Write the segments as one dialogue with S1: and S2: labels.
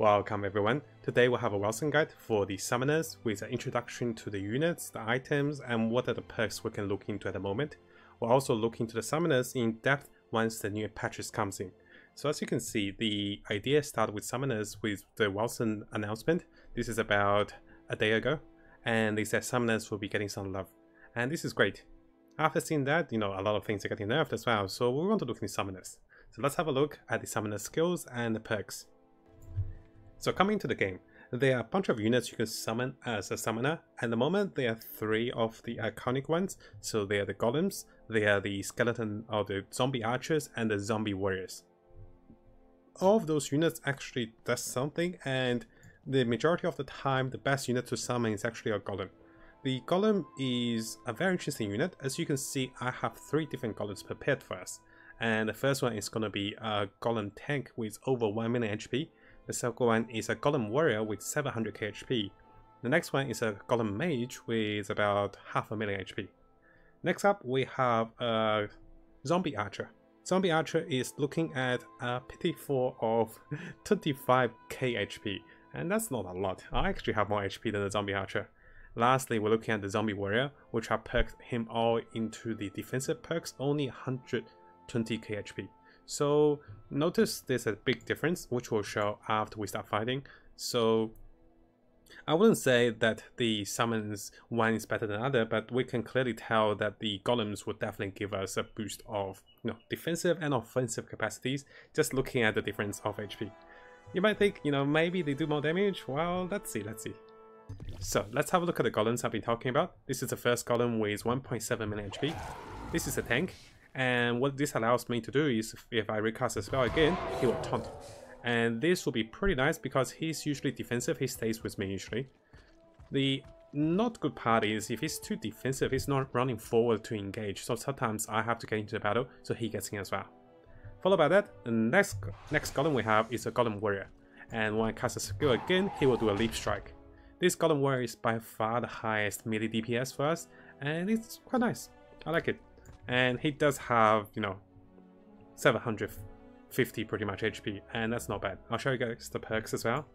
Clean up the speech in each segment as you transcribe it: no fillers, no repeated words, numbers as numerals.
S1: Welcome everyone. Today we'll have a Wolcen guide for the summoners with an introduction to the units, the items, and what are the perks we can look into at the moment. We'll also look into the summoners in depth once the new patches comes in. So as you can see, the idea started with summoners with the Wolcen announcement. This is about a day ago, and they said summoners will be getting some love. And this is great. After seeing that, a lot of things are getting nerfed as well, so we want to look into summoners. So let's have a look at the summoner skills and the perks. So coming to the game, there are a bunch of units you can summon as a summoner. At the moment, there are 3 of the iconic ones. So they are the golems, they are the skeleton or the zombie archers, and the zombie warriors. All of those units actually does something, and the majority of the time, the best unit to summon is actually a golem. The golem is a very interesting unit. As you can see, I have 3 different golems prepared for us. And the first one is going to be a golem tank with over 1 million HP. The second one is a golem warrior with 700k HP. The next one is a golem mage with about 500,000 HP. Next up, we have a zombie archer. Zombie archer is looking at a pitiful of 25k HP, and that's not a lot. I actually have more HP than the zombie archer. Lastly, we're looking at the zombie warrior, which I perked him all into the defensive perks, only 120k HP. So notice there's a big difference, which will show after we start fighting. So I wouldn't say that the summons one is better than the other, but we can clearly tell that the golems will definitely give us a boost of defensive and offensive capacities, just looking at the difference of HP. You might think, maybe they do more damage. Well, let's see. So let's have a look at the golems I've been talking about. This is the first golem with 1.7 million HP. This is a tank. And what this allows me to do is, if I recast a spell again, he will taunt. And this will be pretty nice because he's usually defensive, he stays with me usually. The not good part is, if he's too defensive, he's not running forward to engage, so sometimes I have to get into the battle, so he gets in as well. Followed by that, the next golem we have is a golem warrior. And when I cast a skill again, he will do a leap strike. This golem warrior is by far the highest melee DPS for us, and it's quite nice. I like it. And he does have, 750 pretty much HP, and that's not bad. I'll show you guys the perks as well.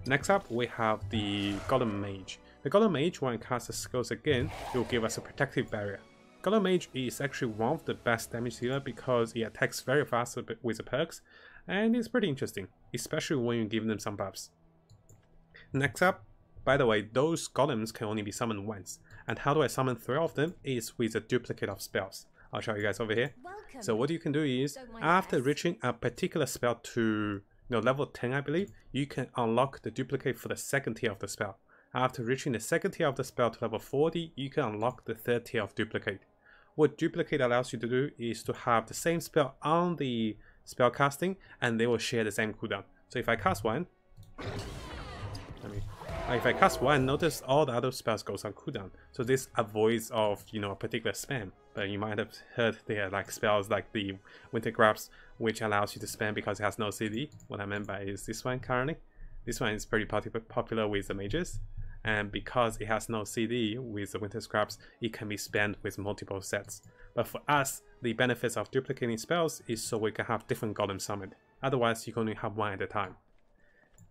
S1: Next up, we have the Golem Mage. The Golem Mage, when I cast the skills again, it will give us a protective barrier. Golem Mage is actually one of the best damage dealer because he attacks very fast with the perks, and it's pretty interesting, especially when you give them some buffs. Next up, by the way, those golems can only be summoned once, and how do I summon 3 of them is with a duplicate of spells. I'll show you guys over here.
S2: Welcome.
S1: So what you can do is, after reaching a particular spell to level 10, I believe, you can unlock the duplicate for the 2nd tier of the spell. After reaching the 2nd tier of the spell to level 40, you can unlock the 3rd tier of duplicate. What duplicate allows you to do is to have the same spell on the spell casting, and they will share the same cooldown. So if I cast one, notice all the other spells goes on cooldown. So this avoids of a particular spam. But you might have heard there are like spells like the Winter Grabs, which allows you to spam because it has no CD. What I meant by is this one currently. This one is pretty popular with the mages, and because it has no CD with the Winter Grabs, it can be spammed with multiple sets. But for us, the benefits of duplicating spells is so we can have different golems summoned. Otherwise, you can only have one at a time.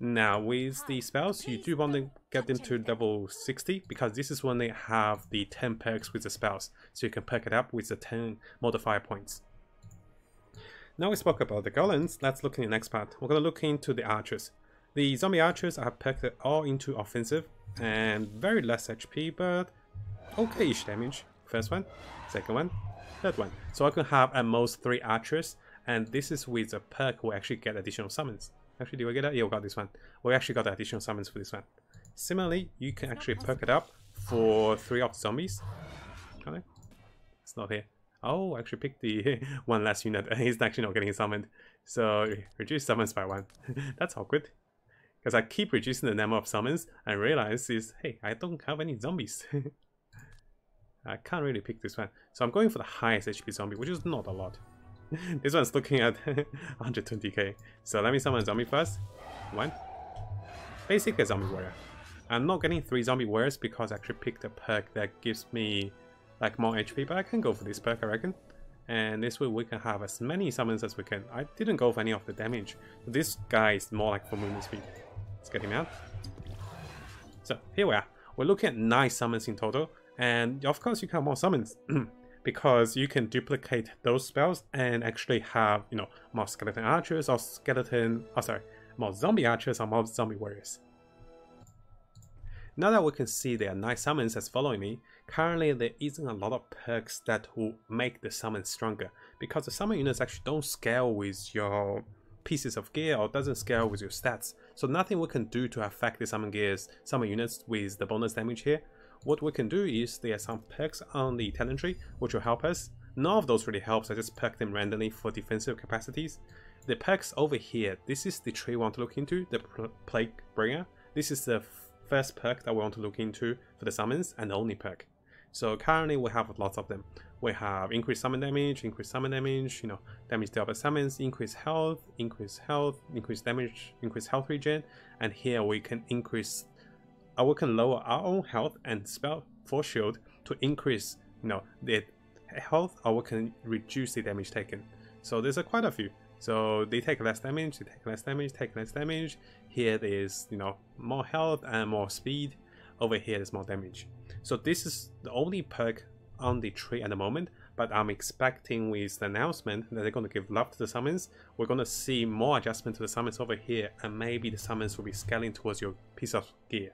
S1: Now, with the spells, you do want to get them to level 60 because this is when they have the 10 perks with the spells. So you can perk it up with the 10 modifier points. Now we spoke about the golems, let's look in the next part. We're going to look into the archers. The zombie archers I have perked it all into offensive and very less HP, but okay-ish damage. First one, second one, third one. So I can have at most 3 archers, and this is with a perk we actually get additional summons. Actually, did we get that? Yeah, we got this one. We actually got the additional summons for this one. Similarly, you can actually perk it up for 3 of the zombies. Okay. It's not here. Oh, I actually picked the one last unit. He's actually not getting summoned. So, reduce summons by 1. That's awkward. Because I keep reducing the number of summons and realize is, hey, I don't have any zombies. I can't really pick this one. So I'm going for the highest HP zombie, which is not a lot. This one's looking at 120k. So let me summon a zombie first. 1. Basically a zombie warrior. I'm not getting 3 zombie warriors because I actually picked a perk that gives me like more HP, but I can go for this perk, I reckon. And this way we can have as many summons as we can. I didn't go for any of the damage. This guy is more like for movement speed. Let's get him out. So here we are. We're looking at 9 summons in total, and of course you can have more summons because you can duplicate those spells and actually have, you know, more skeleton archers or more zombie archers or more zombie warriors. Now that we can see there are 9 summons that's following me, currently there isn't a lot of perks that will make the summon stronger, because the summon units actually don't scale with your pieces of gear or doesn't scale with your stats. So nothing we can do to affect the summon units with the bonus damage here. What we can do is there are some perks on the talent tree which will help us. None of those really helps, I just perk them randomly for defensive capacities. The perks over here, this is the tree we want to look into, the Plague Bringer. This is the first perk that we want to look into for the summons, and the only perk. So currently we have lots of them. We have increased summon damage, you know, damage dealt by summons, increased health, increased damage, increased health regen, and here we can we can lower our own health and spell force shield to increase, you know, the health, or we can reduce the damage taken. So there's quite a few. So they take less damage, they take less damage, take less damage. Here there's, you know, more health and more speed. Over here there's more damage. So this is the only perk on the tree at the moment, but I'm expecting with the announcement that they're going to give love to the summons, we're going to see more adjustment to the summons over here, and maybe the summons will be scaling towards your piece of gear.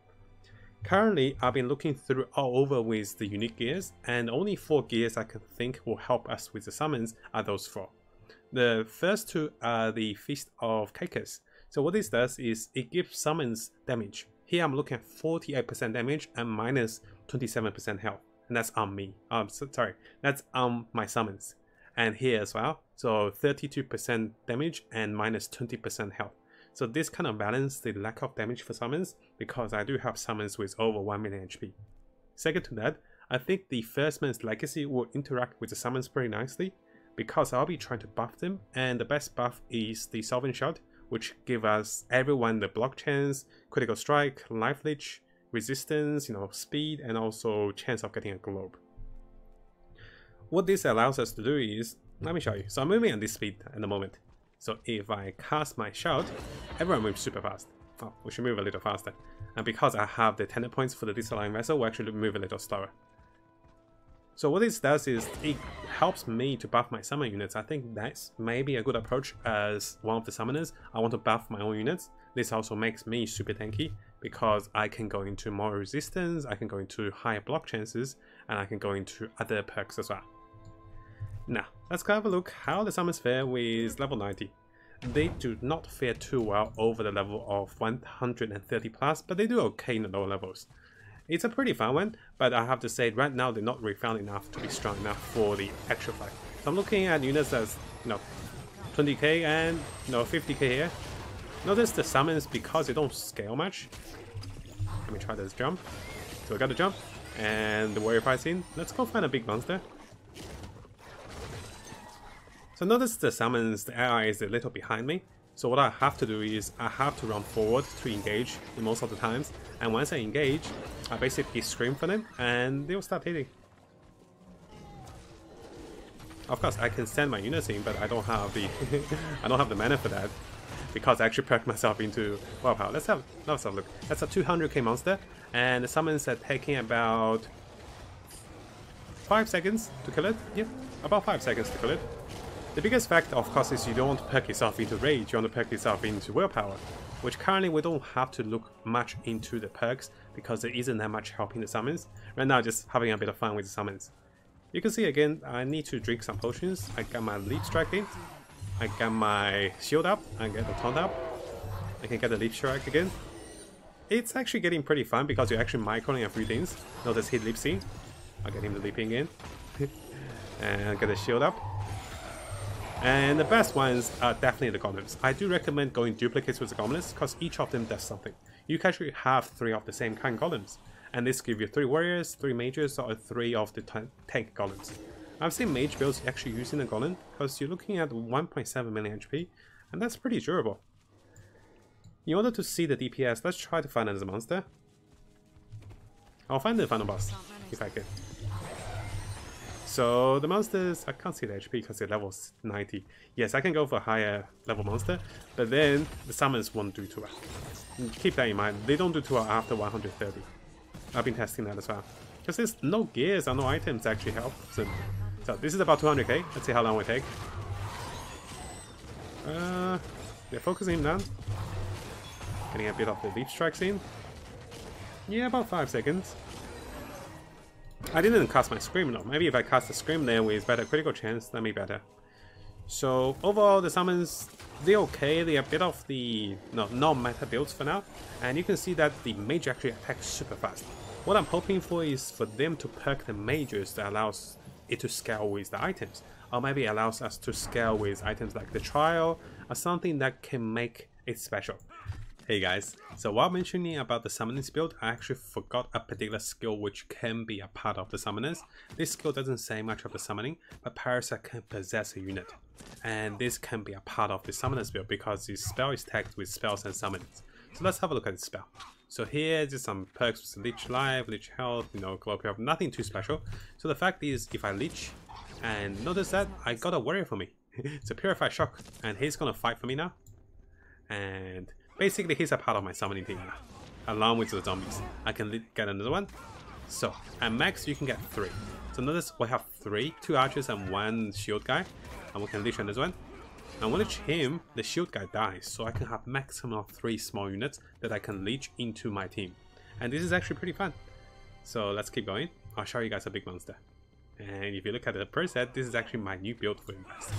S1: Currently, I've been looking through all over with the unique gears, and only 4 gears I can think will help us with the summons are those 4. The first 2 are the Feast of Caicus. So what this does is it gives summons damage. Here I'm looking at 48% damage and minus 27% health. And that's on me. That's on my summons. And here as well. So 32% damage and minus 20% health. So this kind of balances the lack of damage for summons, because I do have summons with over 1 million HP. Second to that, I think the First Man's Legacy will interact with the summons pretty nicely, because I'll be trying to buff them, and the best buff is the Solvent Shot, which give us everyone the block chance, critical strike, life leech, resistance, you know, speed, and also chance of getting a globe. What this allows us to do is, let me show you. So I'm moving at this speed at the moment. So if I cast my shout, everyone moves super fast. Oh, we should move a little faster. And because I have the tender points for the disaligned vessel, we'll actually move a little slower. So what this does is it helps me to buff my summon units. I think that's maybe a good approach as one of the summoners. I want to buff my own units. This also makes me super tanky because I can go into more resistance, I can go into higher block chances, and I can go into other perks as well. Now, let's go have a look how the summons fare with level 90. They do not fare too well over the level of 130 plus, but they do okay in the lower levels. It's a pretty fun one, but I have to say right now they're not refined enough to be strong enough for the actual fight. So I'm looking at units that's, you know, 20k and, you know, 50k here. Notice the summons, because they don't scale much. Let me try this jump. So I got the jump, and the warrior fights in. Let's go find a big monster. So notice the summons, the AI is a little behind me. So what I have to do is I have to run forward to engage most of the times. And once I engage, I basically scream for them and they'll start hitting. Of course, I can send my units in, but I don't have the I don't have the mana for that, because I actually perked myself into willpower. Let's have a look. That's a 200k monster, and the summons are taking about 5 seconds to kill it. Yep, about 5 seconds to kill it. The biggest factor, of course, is you don't want to perk yourself into rage, you want to perk yourself into willpower, which currently we don't have to look much into the perks because there isn't that much help in the summons. Right now, just having a bit of fun with the summons. You can see again, I need to drink some potions. I got my leap strike in, I got my shield up, I get the taunt up, I can get the leap strike again. It's actually getting pretty fun because you're actually microing a few things. Notice he leaps in, I'll get him the leaping in, and get the shield up. And the best ones are definitely the golems. I do recommend going duplicates with the golems because each of them does something. You can actually have 3 of the same kind golems, and this gives you 3 warriors, 3 mages, or 3 of the tank golems. I've seen mage builds actually using a golem because you're looking at 1.7 million HP, and that's pretty durable. In order to see the DPS, let's try to find another monster. I'll find the final boss if I can. So the monsters, I can't see the HP because they're level 90. Yes, I can go for a higher level monster, but then the summons won't do too well. Keep that in mind. They don't do too well after 130. I've been testing that as well. Because there's no gears or no items that actually help them. So this is about 200k. Let's see how long it will take. They're focusing him down. Getting a bit of the leaf strikes in. Yeah, about 5 seconds. I didn't cast my Scream, no. Maybe if I cast the Scream there with better critical chance, that'd be better. So overall, the summons, they're okay. They're a bit of the non-meta builds for now. And you can see that the mage actually attacks super fast. What I'm hoping for is for them to perk the mages that allows it to scale with the items. Or maybe allows us to scale with items like the trial, or something that can make it special. Hey guys, so while mentioning about the summoners build, I actually forgot a particular skill which can be a part of the summoners. This skill doesn't say much of the summoning, but Parasite can possess a unit. And this can be a part of the summoners build because the spell is tagged with spells and summons. So let's have a look at the spell. So here, just some perks with Leech Life, Leech Health, Glow Health, nothing too special. So the fact is, if I Leech, and notice that I got a warrior for me. It's a Purify Shock, and he's gonna fight for me now. And basically, he's a part of my summoning team now, along with the zombies. I can get another one. So at max, you can get 3. So notice we have 3, 2 archers and 1 shield guy, and we can leech another one. And when I leech him, the shield guy dies, so I can have maximum of 3 small units that I can leech into my team. And this is actually pretty fun. So let's keep going. I'll show you guys a big monster. And if you look at the preset, this is actually my new build for you guys.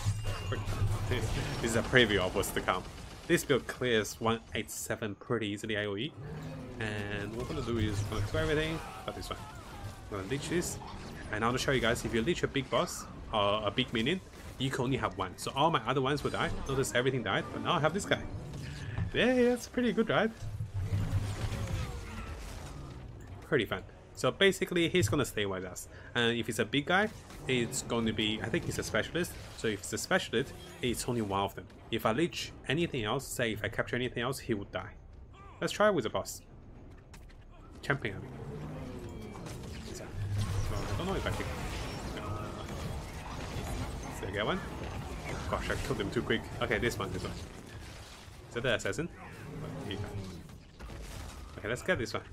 S1: This is a preview of what's to come. This build clears 187 pretty easily AoE. And what we're gonna do is we're gonna clear everything, but this one. I'm gonna leech this. And I'm gonna show you guys, if you leech a big boss or a big minion, you can only have 1. So all my other ones will die. Notice everything died, but now I have this guy. Yeah, it's pretty good, right? Pretty fun. So basically, he's gonna stay with us. And if it's a big guy, it's going to be, I think he's a specialist. So if it's a specialist, it's only 1 of them. If I leech anything else, say if I capture anything else, he would die. Let's try it with the boss. Champion, I mean. So I don't know if I can. Did I get one? Gosh, I killed him too quick. Okay, this one. Is that the assassin? Okay, let's get this one.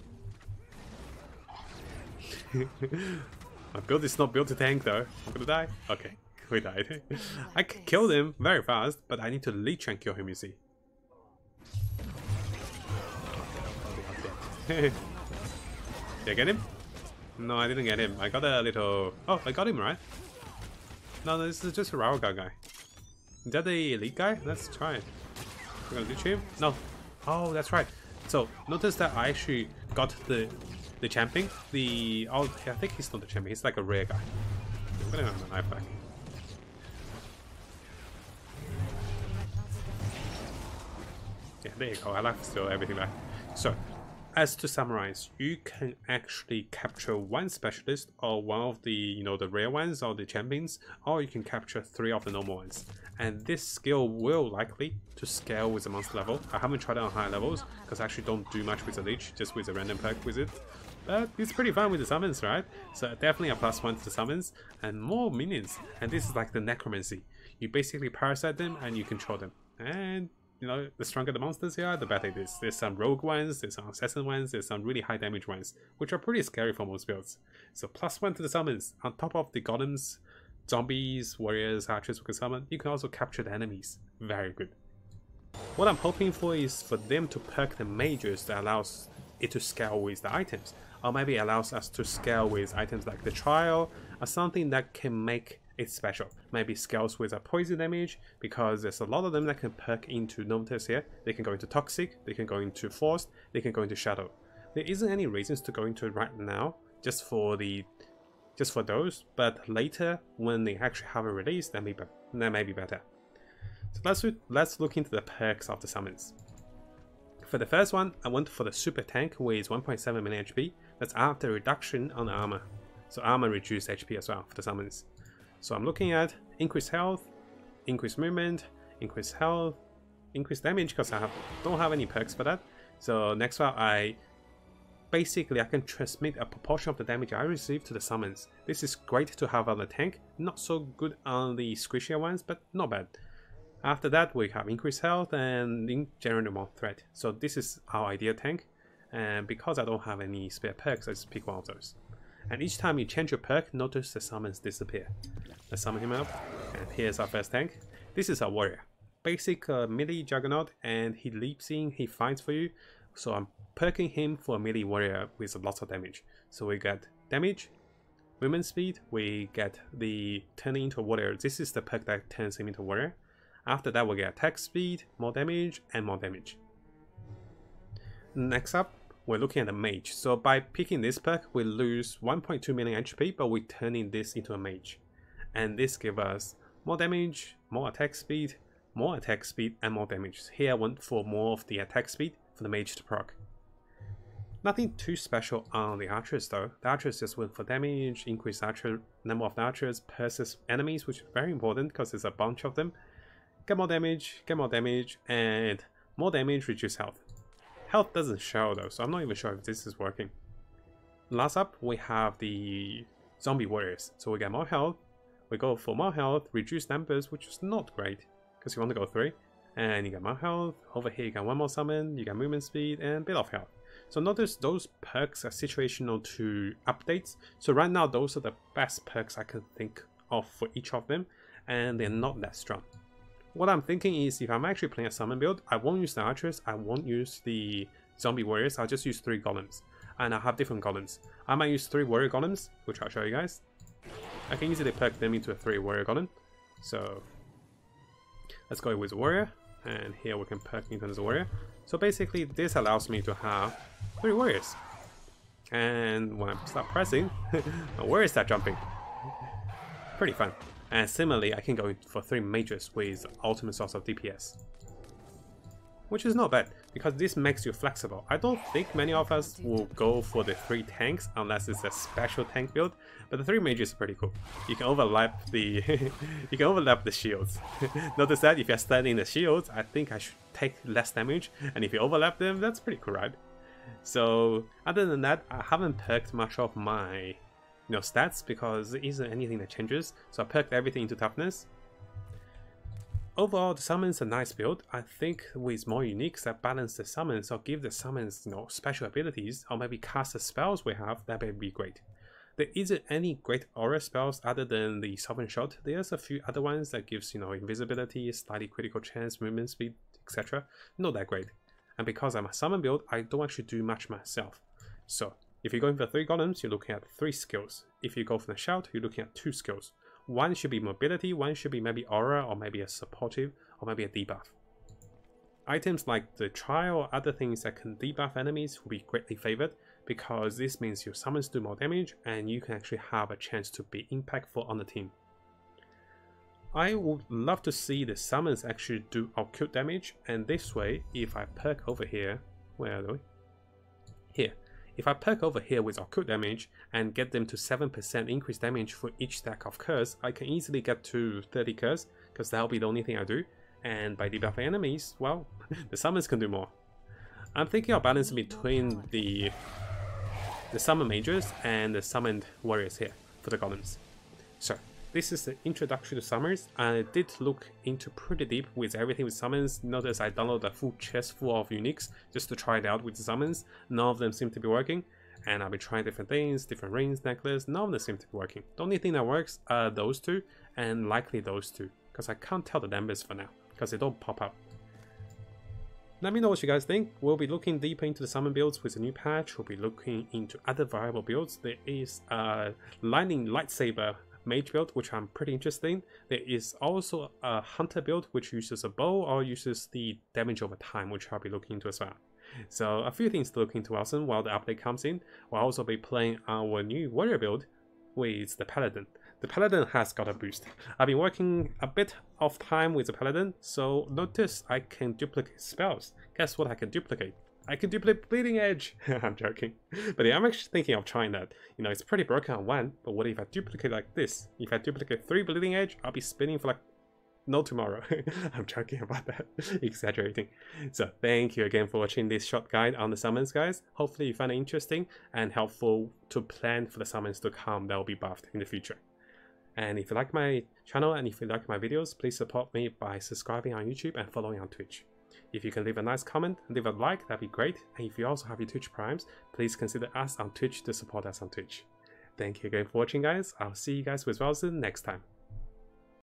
S1: My build is not built to tank though. I'm gonna die. Okay, we died. I killed him very fast, but I need to leech and kill him, you see. Did I get him? No, I didn't get him. I got a little... Oh, I got him, right? No, this is just a Raoga guy. Is that the elite guy? Let's try it. We're gonna leech him? No. Oh, that's right. So, notice that I actually got the champion. I think he's not the champion, he's like a rare guy. I'm gonna have my knife back. Yeah, there you go. I like still everything back. So, as to summarize, you can actually capture 1 specialist or 1 of the the rare ones or the champions, or you can capture 3 of the normal ones. And this skill will likely to scale with the monster level. I haven't tried it on higher levels because I actually don't do much with the leech, just with a random perk with it. But it's pretty fun with the summons, right? So definitely a +1 to the summons and more minions. And this is like the necromancy. You basically parasite them and you control them. And the stronger the monsters are, the better it is. There's some rogue ones, there's some assassin ones, there's some really high damage ones, which are pretty scary for most builds. So +1 to the summons. On top of the golems, zombies, warriors, archers who can summon, you can also capture the enemies. Very good. What I'm hoping for is for them to perk the mages that allows it to scale with the items. Or maybe allows us to scale with items like the trial, or something that can make it special. Maybe scales with a poison damage, because there's a lot of them that can perk into notice here. They can go into toxic, they can go into forced, they can go into shadow. There isn't any reasons to go into it right now, just for those, but later when they actually have a release, that may be better. So let's look into the perks of the summons. For the first one, I went for the super tank with 1.7 million HP. That's after reduction on armor. So armor reduced HP as well for the summons. So I'm looking at increased health, increased movement, increased health, increased damage, because I don't have any perks for that. So next one, I can transmit a proportion of the damage I receive to the summons. This is great to have on the tank, not so good on the squishier ones, but not bad. After that, we have increased health and in general more threat. So this is our ideal tank. And because I don't have any spare perks, I just pick one of those. And each time you change your perk, notice the summons disappear. Let's summon him up. And here's our first tank. This is our warrior. Basic melee juggernaut, and he leaps in, he fights for you. So I'm perking him for a melee warrior with lots of damage. So we get damage, movement speed, we get the turning into a warrior. This is the perk that turns him into a warrior. After that, we get attack speed, more damage, and more damage. Next up, we're looking at the mage. So by picking this perk, we lose 1.2 million HP, but we're turning this into a mage. And this gives us more damage, more attack speed, and more damage. Here I went for more of the attack speed for the mage to proc. Nothing too special on the archers though. The archers just went for damage, increase archer number of archers versus enemies, which is very important because there's a bunch of them. Get more damage, and more damage, reduce health. Health doesn't show though, so I'm not even sure if this is working. Last up, we have the zombie warriors. So we get more health, we go for more health, reduce numbers, which is not great, because you want to go 3. And you get more health, over here you get one more summon, you get movement speed, and a bit of health. So notice those perks are situational to updates. So right now, those are the best perks I can think of for each of them, and they're not that strong. What I'm thinking is, if I'm actually playing a summon build, I won't use the archers, I won't use the zombie warriors, I'll just use 3 golems. And I'll have different golems. I might use 3 warrior golems, which I'll show you guys. I can easily perk them into a 3 warrior golem. So let's go with warrior, and here we can perk into as a warrior. So basically this allows me to have 3 warriors. And when I start pressing, my warriors start jumping. Pretty fun. And similarly, I can go for 3 mages with ultimate source of DPS. Which is not bad, because this makes you flexible. I don't think many of us will go for the 3 tanks unless it's a special tank build, but the 3 mages are pretty cool. You can overlap the you can overlap the shields. Notice that if you're standing the shields, I think I should take less damage, and if you overlap them, that's pretty cool, right? So other than that, I haven't perked much of my stats because there isn't anything that changes. So I perked everything into toughness. Overall, the summons a nice build. I think with more uniques that balance the summons or give the summons special abilities, or maybe cast the spells we have, that may be great. There isn't any great aura spells other than the Sovereign Shot. There's a few other ones that gives invisibility, slightly critical chance, movement speed, etc. Not that great. And because I'm a summon build, I don't actually do much myself. So if you're going for 3 golems, you're looking at 3 skills. If you go for the shout, you're looking at 2 skills. One should be mobility, one should be maybe aura, or maybe a supportive, or maybe a debuff. Items like the trial or other things that can debuff enemies will be greatly favored, because this means your summons do more damage and you can actually have a chance to be impactful on the team. I would love to see the summons actually do occult damage, and this way, if I perk over here, where are we? Here. If I perk over here with occult damage and get them to 7% increased damage for each stack of curse, I can easily get to 30 curse, because that'll be the only thing I do. And by debuffing enemies, well, the summons can do more. I'm thinking of balancing between the summon mages and the summoned warriors here for the golems. So this is the introduction to summons. I did look into pretty deep with everything with summons. Notice I downloaded a full chest full of uniques just to try it out with the summons. None of them seem to be working, and I've been trying different things, different rings, necklace. None of them seem to be working. The only thing that works are those 2, and likely those 2, because I can't tell the numbers for now because they don't pop up. Let me know what you guys think. We'll be looking deeper into the summon builds with a new patch. We'll be looking into other variable builds. There is a lightning lightsaber mage build, which I'm pretty interested in. There is also a hunter build, which uses a bow or uses the damage over time, which I'll be looking into as well. So a few things to look into, Wolcen, while the update comes in. We'll also be playing our new warrior build with the paladin. The paladin has got a boost. I've been working a bit of time with the paladin, so notice I can duplicate spells. Guess what I can duplicate? I can duplicate Bleeding Edge. I'm joking. But yeah, I'm actually thinking of trying that. It's pretty broken on 1, but what if I duplicate like this? If I duplicate 3 Bleeding Edge, I'll be spinning for like no tomorrow. I'm joking about that. Exaggerating. So thank you again for watching this short guide on the summons, guys. Hopefully you find it interesting and helpful to plan for the summons to come that will be buffed in the future. And if you like my channel and if you like my videos, please support me by subscribing on YouTube and following on Twitch. If you can leave a nice comment and leave a like, that'd be great. And if you also have your Twitch Primes, please consider us on Twitch to support us on Twitch. Thank you again for watching, guys. I'll see you guys with Wolcen next time.